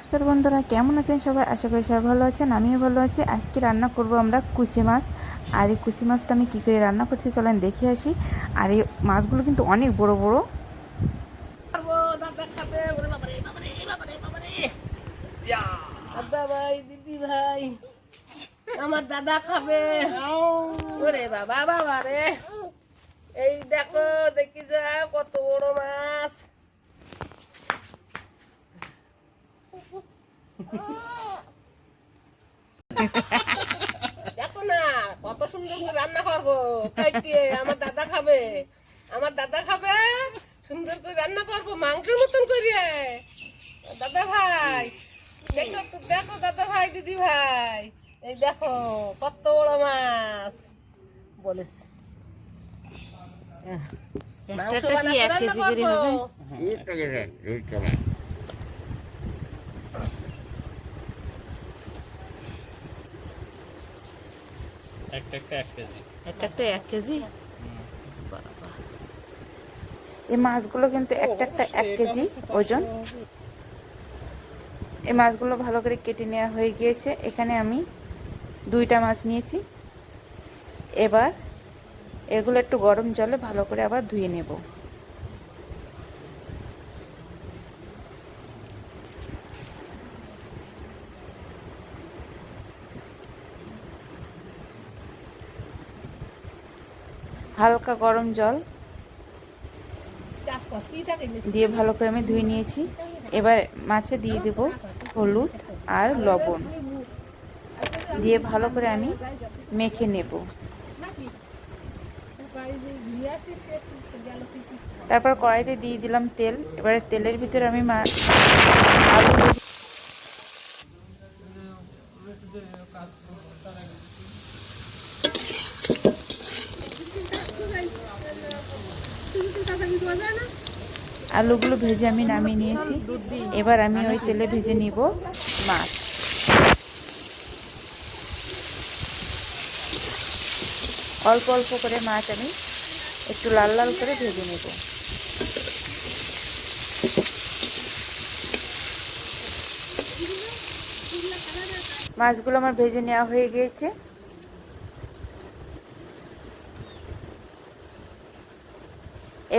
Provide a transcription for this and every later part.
নমস্কার বন্ধুরা, কেমন আছেন সবাই? আশা করি সবাই ভালো আছেন, আমিও ভালো আছি। আজকে রান্না করব আমরা কুচি মাছ। আর এই কুচি মাছটা আমি কী করে রান্না করছি চলেন দেখে আসি। আর এই মাছগুলো কিন্তু অনেক বড় বড়। দাদা ভাই, দিদি ভাই, আমার দাদা খাবে। ওরে বাবা, বাবা রে, এই দেখো, দেখি যা কত বড় মাছ। দেখো না কত সুন্দর করে রান্না করবো, কাটিয়ে আমার দাদা খাবে। আমার দাদা খাবে, সুন্দর করে রান্না করবো মাংসের মতন করিয়ে। দাদা ভাই দেখো, দেখো দাদা ভাই, দিদি ভাই, এই দেখো কত বড় মাছ বলেছে। মাংস বানাতে রান্না করবো। একটা 1 কেজি। এই মাছগুলো কিন্তু একটা 1 কেজি ওজন। এই মাছগুলো ভালো করে কেটে নেওয়া হয়ে গিয়েছে। এখানে আমি 2টা মাছ নিয়েছি। এবার এগুলো একটু গরম জলে ভালো করে আবার ধুয়ে নেব। হালকা গরম জল দিয়ে ভালো করে আমি ধুয়ে নিয়েছি। এবার মাছে দিয়ে দেব হলুদ আর লবণ দিয়ে ভালো করে আমি মেখে নেব। তারপর কড়াইতে দিয়ে দিলাম তেল। এবারে তেলের ভিতরে আমি আলু আলুগুলো ভেজে আমি নামিয়ে নিয়েছি। এবার আমি ওই তেলে ভেজে নিব মাছ। অল্প অল্প করে মাছ আমি একটু লাল লাল করে ভেজে নেব। মাছগুলো আমার ভেজে নেওয়া হয়ে গিয়েছে।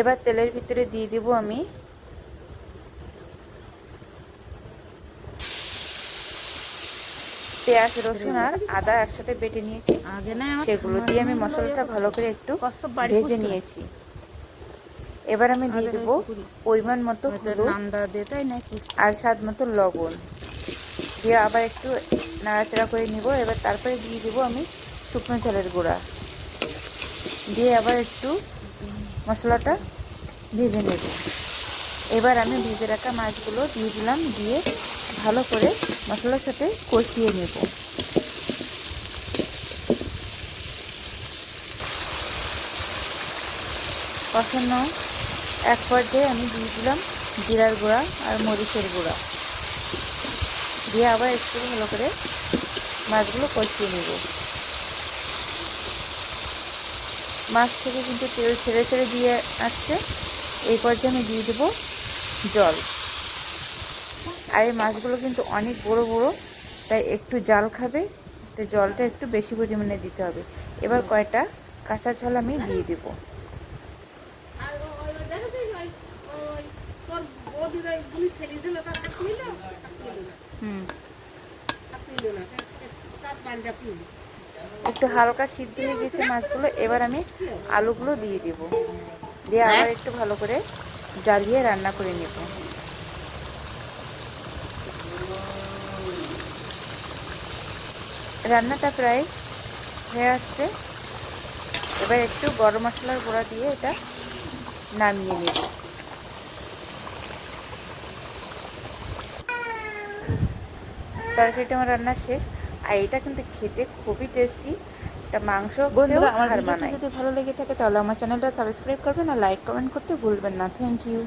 এবার তেলের ভিতরে দিয়ে দিব আমি পেঁয়াজ, রসুন আর আদা একসাথে বেটে নিয়েছি। সেগুলো দিয়ে আমি মশলাটা ভালো করে একটু ভেজে নিয়েছি। এবার আমি দিয়ে দেবো পরিমাণ মতো হলুদ আর স্বাদ মতো লবণ দিয়ে আবার একটু নাড়াচাড়া করে নিব। এবার তারপরে দিয়ে দেবো আমি শুকনো ঝালের গুঁড়া দিয়ে আবার একটু মশলাটা ভেজে নেব। এবার আমি ভেজে রাখা মাছগুলো দিয়ে দিলাম, দিয়ে ভালো করে মশলার সাথে কষিয়ে নেব। কষানো এক পর্যায়ে আমি দিয়ে দিলাম জিরার গুঁড়া আর মরিচের গুঁড়া দিয়ে আবার একটু ভালো করে মাছগুলো কষিয়ে নেব। মাছ থেকে কিন্তু তেল ছেড়ে ছেড়ে দিয়ে আসছে। এই পর্যায়ে আমি দিয়ে দেবো জল। আর এই মাছগুলো কিন্তু অনেক বড় বড়, তাই একটু জাল খাবে, তাই জলটা একটু বেশি পরিমাণে দিতে হবে। এবার কয়টা কাঁচা ঝাল আমি দিয়ে দেব। একটু হালকা সিদ্ধ হয়ে গেছে মাছগুলো। এবার আমি আলুগুলো দিয়ে দেব, দিয়ে আবার একটু ভালো করে জ্বালিয়ে রান্না করে নেব। রান্নাটা প্রায় হয়ে আসছে। এবার একটু গরম মশলার গুঁড়া দিয়ে এটা নামিয়ে নেব। তরকারিটা আমার রান্না শেষ। আর এটা কিন্তু খেতে খুবই টেস্টি। এটা মাংস বন্ধুরা, আমার ভিডিওটি যদি ভালো লেগে থাকে তাহলে আমার চ্যানেলটা সাবস্ক্রাইব করবেন আর লাইক কমেন্ট করতে ভুলবেন না। Thank you.